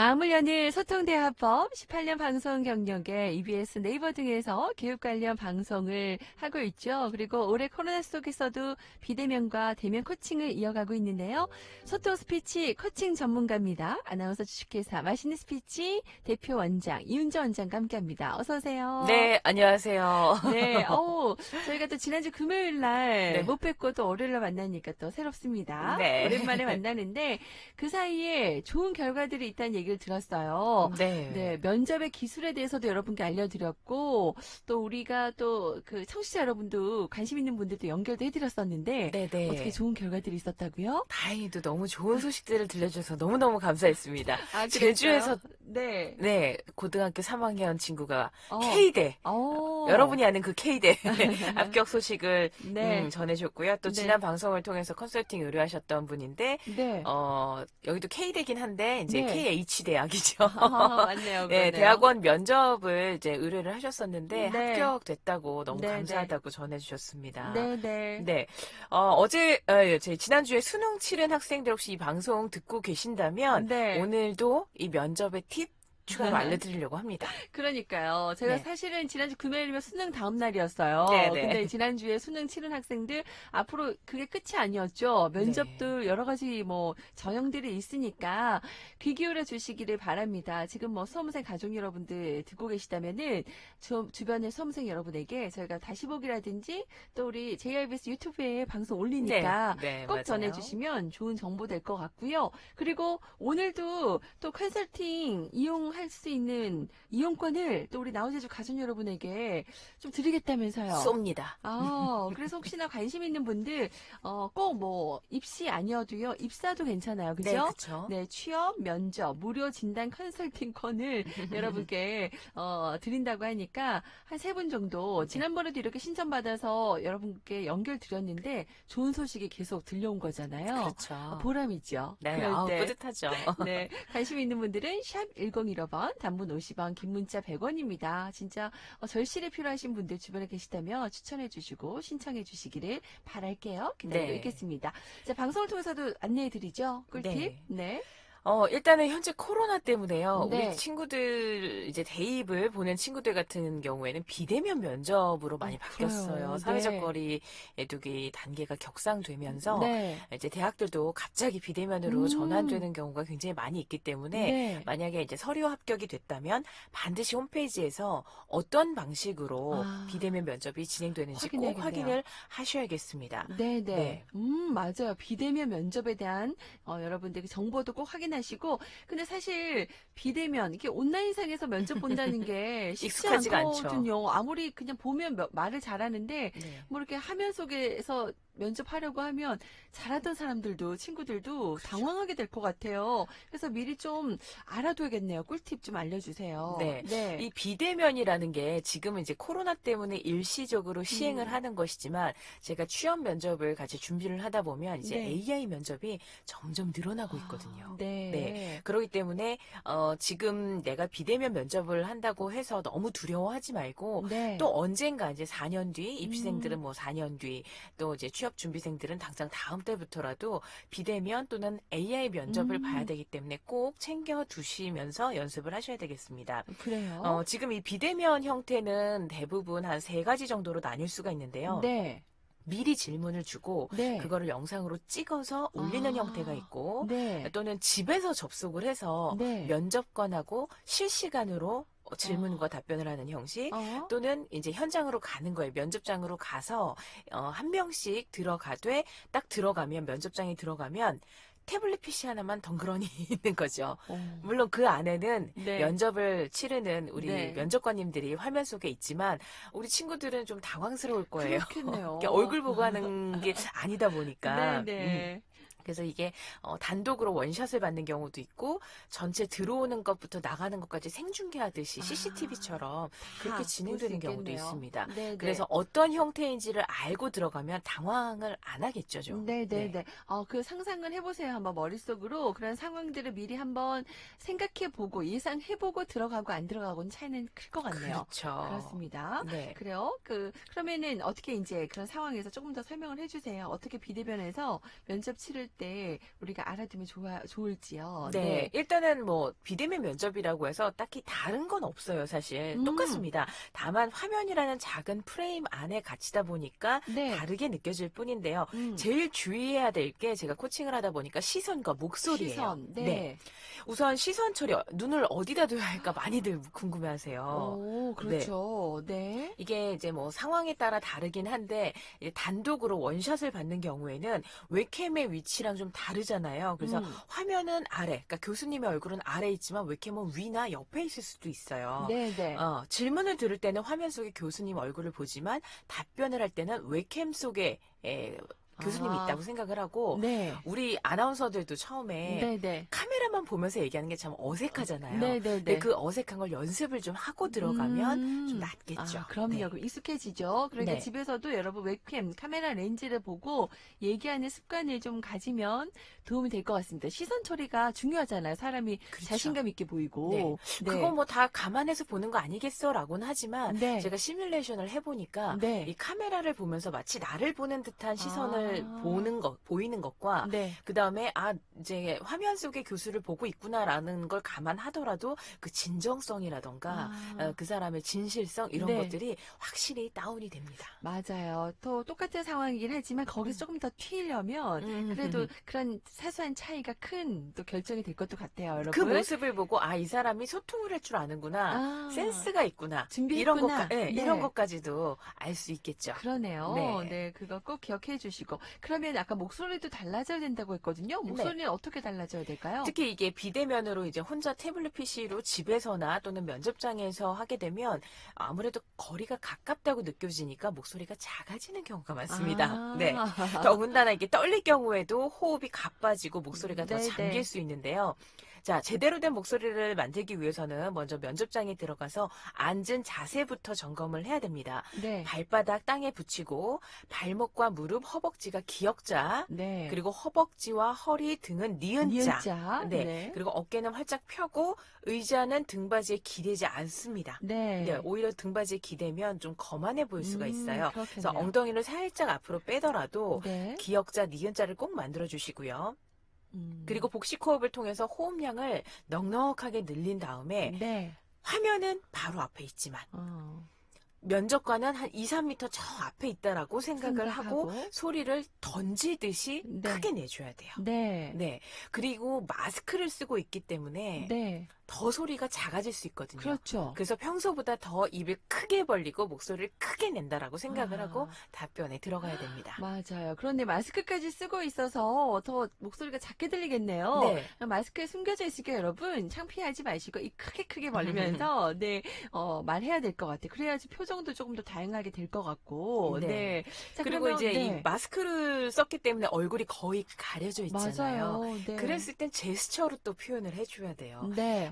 마음을 여는 소통대화법 18년 방송 경력에 EBS 네이버 등에서 교육 관련 방송을 하고 있죠. 그리고 올해 코로나 속에서도 비대면과 대면 코칭을 이어가고 있는데요. 소통 스피치 코칭 전문가입니다. 아나운서 주식회사 맛있는 스피치 대표 원장 이윤정 원장과 함께합니다. 어서 오세요. 네, 안녕하세요. 네, 저희가 또 지난주 금요일 날 네, 못 뵙고 또 월요일 날 만나니까 또 새롭습니다. 네, 오랜만에 만나는데 그 사이에 좋은 결과들이 있다는 얘기를 들었어요. 네, 네, 면접의 기술에 대해서도 여러분께 알려드렸고 또 우리가 또 그 청취자 여러분도 관심 있는 분들도 연결도 해드렸었는데 네, 어떻게 네. 좋은 결과들이 있었다고요? 다행히도 너무 좋은 소식들을 들려줘서 너무너무 감사했습니다. 아, 그랬어요? 제주에서, 네. 네, 고등학교 3학년 친구가 어, K대, 어, 여러분이 아는 그 K대 합격 소식을 네, 전해줬고요. 또 네, 지난 방송을 통해서 컨설팅 의뢰하셨던 분인데, 네, 여기도 K대긴 한데, 이제 네. KH대학이죠. 맞네요, 네, 그러네요. 대학원 면접을 이제 의뢰를 하셨었는데, 네, 합격됐다고 너무 네, 네. 감사하다고 전해주셨습니다. 네네. 네, 저희 지난주에 수능 치른 학생들 혹시 이 방송 듣고 계신다면, 네. 오늘도 이 면접의 팁 추가로 알려드리려고 합니다. 그러니까요. 제가 네. 사실은 지난주 금요일이면 수능 다음 날이었어요. 네네. 근데 지난주에 수능 치른 학생들 앞으로 그게 끝이 아니었죠. 네. 면접도 여러 가지 뭐 전형들이 있으니까 귀 기울여 주시기를 바랍니다. 지금 뭐 수험생 가족 여러분들 듣고 계시다면은 주변의 수험생 여러분에게 저희가 다시 보기라든지 또 우리 JRBS 유튜브에 방송 네. 올리니까 네, 꼭 맞아요. 전해주시면 좋은 정보 될 것 같고요. 그리고 오늘도 또 컨설팅 이용할 수 있는 이용권을 또 우리 나우제주 가족 여러분에게 좀 드리겠다면서요. 쏩니다. 그래서 혹시나 관심 있는 분들, 꼭 뭐, 입시 아니어도요, 입사도 괜찮아요. 네, 그죠? 그쵸. 네, 취업, 면접, 무료 진단 컨설팅권을 여러분께, 드린다고 하니까, 한 세 분 정도, 네. 지난번에도 이렇게 신청받아서 여러분께 연결 드렸는데, 좋은 소식이 계속 들려온 거잖아요. 그렇죠. 보람이죠. 네, 그럴 때. 뿌듯하죠. 네, 관심 있는 분들은 샵 1015번, 단문 50원, 긴 문자 100원입니다. 진짜 절실히 필요하신 분들 주변에 계시다면 추천해 주시고 신청해 주시기를 바랄게요. 기다리고 네. 있겠습니다. 자, 방송을 통해서도 안내해 드리죠. 꿀팁. 네. 네. 일단은 현재 코로나 때문에요. 우리 네. 친구들, 이제 대입을 보낸 친구들 같은 경우에는 비대면 면접으로 많이 바뀌었어요. 그래요. 사회적 네. 거리 두기 단계가 격상되면서 네. 이제 대학들도 갑자기 비대면으로 음. 전환되는 경우가 굉장히 많이 있기 때문에 네. 만약에 이제 서류 합격이 됐다면 반드시 홈페이지에서 어떤 방식으로 아, 비대면 면접이 진행되는지 꼭 확인해야겠네요. 확인을 하셔야겠습니다. 네네. 네. 맞아요. 비대면 면접에 대한, 여러분들 정보도 꼭 확인하시고. 근데 사실, 비대면, 이게 온라인상에서 면접 본다는 게 쉽지 익숙하지가 않죠. 않거든요. 아무리 그냥 보면 말을 잘하는데, 네. 뭐 이렇게 화면 속에서 면접하려고 하면 잘하던 사람들도, 친구들도 그렇죠. 당황하게 될 것 같아요. 그래서 미리 좀 알아둬야겠네요. 꿀팁 좀 알려주세요. 네. 네. 이 비대면이라는 게 지금은 이제 코로나 때문에 일시적으로 시행을 음, 하는 것이지만 제가 취업 면접을 같이 준비를 하다 보면 이제 네. AI 면접이 점점 늘어나고 있거든요. 아, 네. 네. 그렇기 때문에 지금 내가 비대면 면접을 한다고 해서 너무 두려워하지 말고 네. 또 언젠가 이제 4년 뒤 입시생들은 음, 뭐 4년 뒤 또 이제 취업 준비생들은 당장 다음 때부터라도 비대면 또는 AI 면접을 봐야 음. 되기 때문에 꼭 챙겨 두시면서 연습을 하셔야 되겠습니다. 그래요? 지금 이 비대면 형태는 대부분 한 세 가지 정도로 나뉠 수가 있는데요. 네, 미리 질문을 주고 네. 그거를 영상으로 찍어서 올리는 형태가 아, 있고 네, 또는 집에서 접속을 해서 네. 면접관하고 실시간으로 어, 질문과 답변을 하는 형식 어, 또는 이제 현장으로 가는 거예요. 면접장으로 가서 한 명씩 들어가되 딱 들어가면 면접장에 들어가면 태블릿 PC 하나만 덩그러니 있는 거죠. 어, 물론 그 안에는 네, 면접을 치르는 우리 네. 면접관님들이 화면 속에 있지만 우리 친구들은 좀 당황스러울 거예요. 이렇게 그렇겠네요. 얼굴 보고 하는 게 아니다 네, 보니까. 네. 그래서 이게 단독으로 원샷을 받는 경우도 있고 전체 들어오는 것부터 나가는 것까지 생중계하듯이 아, CCTV처럼 그렇게 다 볼 수 진행되는 경우도 있겠네요. 있습니다. 네, 네. 그래서 어떤 형태인지를 알고 들어가면 당황을 안 하겠죠, 좀. 네. 네네네. 그 상상을 해보세요. 한번 머릿속으로 그런 상황들을 미리 한번 생각해보고 예상해보고 들어가고 안 들어가고는 차이는 클 것 같네요. 그렇죠. 그렇습니다. 네. 그래요. 그러면은 어떻게 이제 그런 상황에서 조금 더 설명을 해주세요. 어떻게 비대면에서 면접 치를 때 우리가 알아두면 좋을지요. 네, 일단은 뭐 비대면 면접이라고 해서 딱히 다른 건 없어요, 사실. 음. 똑같습니다. 다만 화면이라는 작은 프레임 안에 갇히다 보니까 네. 다르게 느껴질 뿐인데요. 음. 제일 주의해야 될 게 제가 코칭을 하다 보니까 시선과 목소리예요. 시선. 네. 네. 우선 시선 처리, 눈을 어디다 둬야 할까 많이들 궁금해하세요. 오, 네. 그렇죠. 네. 이게 이제 뭐 상황에 따라 다르긴 한데 이제 단독으로 원샷을 받는 경우에는 웹캠의 위치랑 좀 다르잖아요. 그래서 음. 화면은 아래, 그러니까 교수님의 얼굴은 아래 있지만 웹캠은 위나 옆에 있을 수도 있어요. 네네. 질문을 들을 때는 화면 속에 교수님 얼굴을 보지만 답변을 할 때는 웹캠 속에 교수님이 아. 있다고 생각을 하고 네. 우리 아나운서들도 처음에 네네. 카메라만 보면서 얘기하는 게 참 어색하잖아요. 네네네. 근데 그 어색한 걸 연습을 좀 하고 들어가면 좀 낫겠죠. 아, 그럼요. 네. 그럼 익숙해지죠. 그러니까 네. 집에서도 여러분 웹캠, 카메라 렌즈를 보고 얘기하는 습관을 좀 가지면 도움이 될 것 같습니다. 시선 처리가 중요하잖아요. 사람이 그렇죠. 자신감 있게 보이고. 네. 그거 뭐 다 감안해서 보는 거 아니겠어라고는 하지만 네. 제가 시뮬레이션을 해보니까 네. 이 카메라를 보면서 마치 나를 보는 듯한 시선을 보이는 것과 네. 그 다음에 이제 화면 속에 교수를 보고 있구나라는 걸 감안하더라도 그 진정성이라던가 그 사람의 진실성 이런 네. 것들이 확실히 다운이 됩니다. 맞아요. 또 똑같은 상황이긴 하지만 거기서 조금 더 튀려면 그래도 그런 사소한 차이가 큰 또 결정이 될 것도 같아요, 여러분. 그 모습을 보고 이 사람이 소통을 할 줄 아는구나, 센스가 있구나, 준비했구나. 이런 네. 것까지도 알 수 있겠죠. 그러네요. 네. 네, 그거 꼭 기억해 주시고. 그러면 아까 목소리도 달라져야 된다고 했거든요. 목소리는 어떻게 달라져야 될까요? 특히 이게 비대면으로 이제 혼자 태블릿 PC로 집에서나 또는 면접장에서 하게 되면 아무래도 거리가 가깝다고 느껴지니까 목소리가 작아지는 경우가 많습니다. 네. 더군다나 이게 떨릴 경우에도 호흡이 가빠지고 목소리가 더 네네. 잠길 수 있는데요. 자, 제대로 된 목소리를 만들기 위해서는 먼저 면접장에 들어가서 앉은 자세부터 점검을 해야 됩니다. 네. 발바닥 땅에 붙이고 발목과 무릎, 허벅지가 기역자, 네. 그리고 허벅지와 허리, 등은 니은자. 니은자. 네. 네. 그리고 어깨는 활짝 펴고 의자는 등받이에 기대지 않습니다. 네. 네, 오히려 등받이에 기대면 좀 거만해 보일 수가 있어요. 그래서 그렇겠네요. 엉덩이를 살짝 앞으로 빼더라도 네. 기역자, 니은자를 꼭 만들어 주시고요. 그리고 복식 호흡을 통해서 호흡량을 넉넉하게 늘린 다음에 네. 화면은 바로 앞에 있지만 면접관은 한 2, 3m 저 앞에 있다라고 생각을 하고 소리를 던지듯이 네. 크게 내줘야 돼요. 네. 네. 그리고 마스크를 쓰고 있기 때문에 네. 더 소리가 작아질 수 있거든요. 그렇죠. 그래서 평소보다 더 입을 크게 벌리고 목소리를 크게 낸다라고 생각을 하고 답변에 들어가야 됩니다. 맞아요. 그런데 마스크까지 쓰고 있어서 더 목소리가 작게 들리겠네요. 네. 마스크에 숨겨져 있으니까 여러분 창피하지 마시고 입 크게 벌리면서 네, 말해야 될 것 같아요. 그래야지 표정도 조금 더 다양하게 될 것 같고. 네. 네. 자, 그리고 그러면, 이제 네. 이 마스크를 썼기 때문에 얼굴이 거의 가려져 있잖아요. 맞아요. 네. 그랬을 땐 제스처로 또 표현을 해줘야 돼요. 네.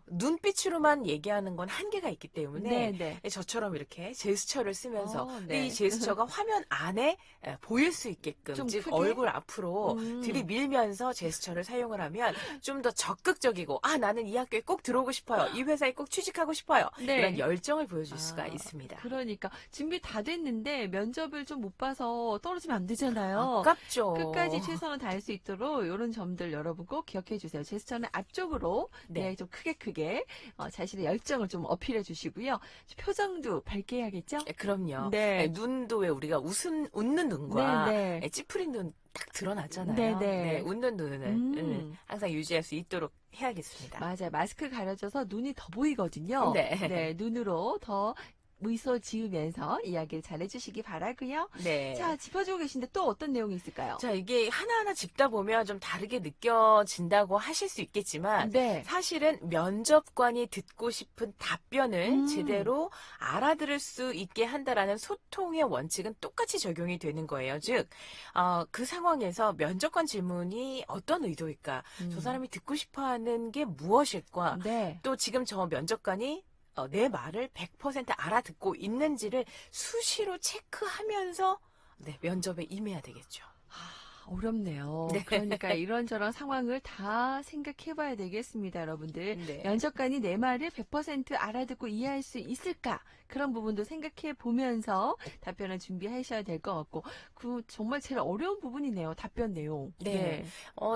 눈빛으로만 얘기하는 건 한계가 있기 때문에 네. 저처럼 이렇게 제스처를 쓰면서 네. 이 제스처가 화면 안에 보일 수 있게끔 좀 즉 크게? 얼굴 앞으로 들이밀면서 제스처를 사용을 하면 좀 더 적극적이고 나는 이 학교에 꼭 들어오고 싶어요. 이 회사에 꼭 취직하고 싶어요. 네. 이런 열정을 보여줄 수가 있습니다. 그러니까 준비 다 됐는데 면접을 좀 못 봐서 떨어지면 안 되잖아요. 아깝죠. 끝까지 최선을 다할 수 있도록 이런 점들 여러분 꼭 기억해 주세요. 제스처는 앞쪽으로 네. 좀 크게 자신의 열정을 좀 어필해 주시고요. 표정도 밝게 해야겠죠? 그럼요. 네. 눈도 왜 우리가 웃는 눈과 네. 찌푸린 눈 딱 드러나잖아요. 네. 웃는 눈을 항상 유지할 수 있도록 해야겠습니다. 맞아요. 마스크 가려져서 눈이 더 보이거든요. 네. 눈으로 더 미소 지으면서 이야기를 잘해주시기 바라고요. 네. 자, 짚어주고 계신데 또 어떤 내용이 있을까요? 자, 이게 하나하나 짚다 보면 좀 다르게 느껴진다고 하실 수 있겠지만 네. 사실은 면접관이 듣고 싶은 답변을 제대로 알아들을 수 있게 한다라는 소통의 원칙은 똑같이 적용이 되는 거예요. 즉, 그 상황에서 면접관 질문이 어떤 의도일까? 저 사람이 듣고 싶어하는 게 무엇일까? 네. 또 지금 저 면접관이 내 말을 100% 알아듣고 있는지를 수시로 체크하면서 면접에 임해야 되겠죠. 어렵네요. 네. 그러니까 이런저런 상황을 다 생각해 봐야 되겠습니다, 여러분들. 네. 면접관이 내 말을 100% 알아듣고 이해할 수 있을까? 그런 부분도 생각해 보면서 답변을 준비하셔야 될 것 같고, 정말 제일 어려운 부분이네요, 답변 내용. 네.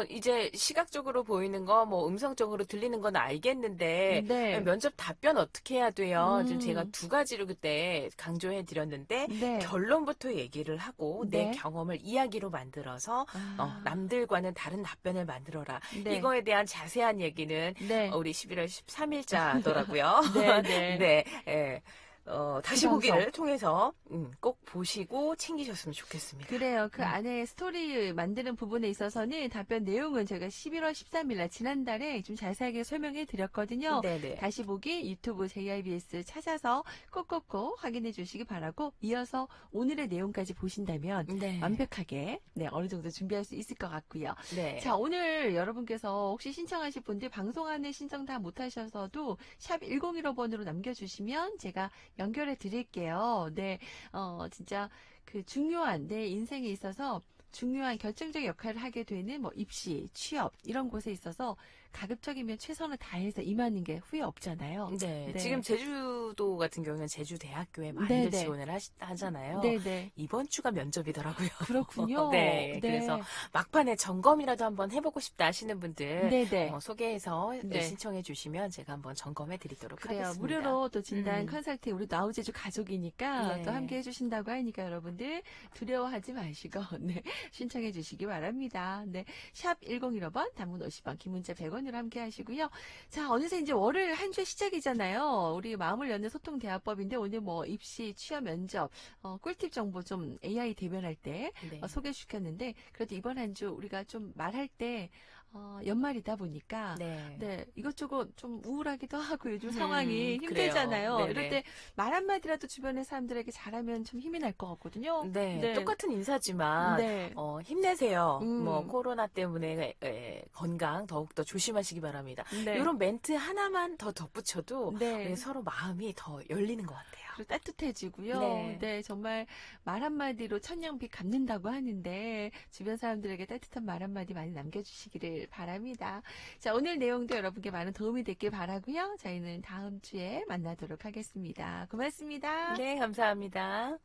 이제 시각적으로 보이는 거, 뭐 음성적으로 들리는 건 알겠는데, 네. 면접 답변 어떻게 해야 돼요? 지금 제가 음, 두 가지로 그때 강조해 드렸는데, 네. 결론부터 얘기를 하고, 내 네. 경험을 이야기로 만들어서, 아, 남들과는 다른 답변을 만들어라. 네. 이거에 대한 자세한 얘기는, 네. 우리 11월 13일자더라고요. 네, 네. 네. 예. 그 다시 방송. 보기를 통해서, 꼭 보시고 챙기셨으면 좋겠습니다. 그래요. 그 안에 스토리 만드는 부분에 있어서는 답변 내용은 제가 11월 13일 날 지난달에 좀 자세하게 설명해 드렸거든요. 네네. 다시 보기 유튜브 JIBS 찾아서 꼭꼭꼭 확인해 주시기 바라고 이어서 오늘의 내용까지 보신다면 네. 완벽하게 어느 정도 준비할 수 있을 것 같고요. 네. 자, 오늘 여러분께서 혹시 신청하실 분들 방송 안에 신청 다 못하셔서도 샵 1015번으로 남겨주시면 제가 연결해 드릴게요. 네, 진짜 그 중요한 내 인생에 있어서 중요한 결정적 역할을 하게 되는 뭐 입시, 취업 이런 곳에 있어서 가급적이면 최선을 다해서 임하는 게 후회 없잖아요. 네, 네. 지금 제주도 같은 경우는 제주대학교에 많이들 네네. 지원을 하잖아요. 네네. 이번 주가 면접이더라고요. 그렇군요. 네, 그래서 네. 막판에 점검이라도 한번 해보고 싶다 하시는 분들 네네. 소개해서 네. 신청해 주시면 제가 한번 점검해 드리도록 그래요. 하겠습니다. 무료로 또 진단 음. 컨설팅 우리 나우제주 가족이니까 네. 또 함께 해주신다고 하니까 여러분들 두려워하지 마시고 네, 신청해 주시기 바랍니다. 네, 샵 1015번 단문 50원 긴 문자 100원으로 함께 하시고요. 자, 어느새 이제 월요일 한 주의 시작이잖아요. 우리 마음을 여는 소통대화법인데 오늘 뭐 입시, 취업, 면접 꿀팁 정보 좀 AI 대변할 때 네. 소개시켰는데 그래도 이번 한 주 우리가 좀 말할 때 연말이다 보니까 네. 이것저것 좀 우울하기도 하고 요즘 상황이 그래요. 힘들잖아요. 네네. 이럴 때 말 한마디라도 주변의 사람들에게 잘하면 좀 힘이 날 것 같거든요. 네, 똑같은 인사지만 네. 힘내세요. 뭐 음. 코로나 때문에 건강 더욱더 조심하시기 바랍니다. 네. 이런 멘트 하나만 더 덧붙여도 네. 우리 서로 마음이 더 열리는 것 같아요. 그리고 따뜻해지고요. 네. 네, 정말 말 한마디로 천냥빚 갚는다고 하는데 주변 사람들에게 따뜻한 말 한마디 많이 남겨주시기를 바랍니다. 자, 오늘 내용도 여러분께 많은 도움이 됐길 바라고요. 저희는 다음 주에 만나도록 하겠습니다. 고맙습니다. 네, 감사합니다.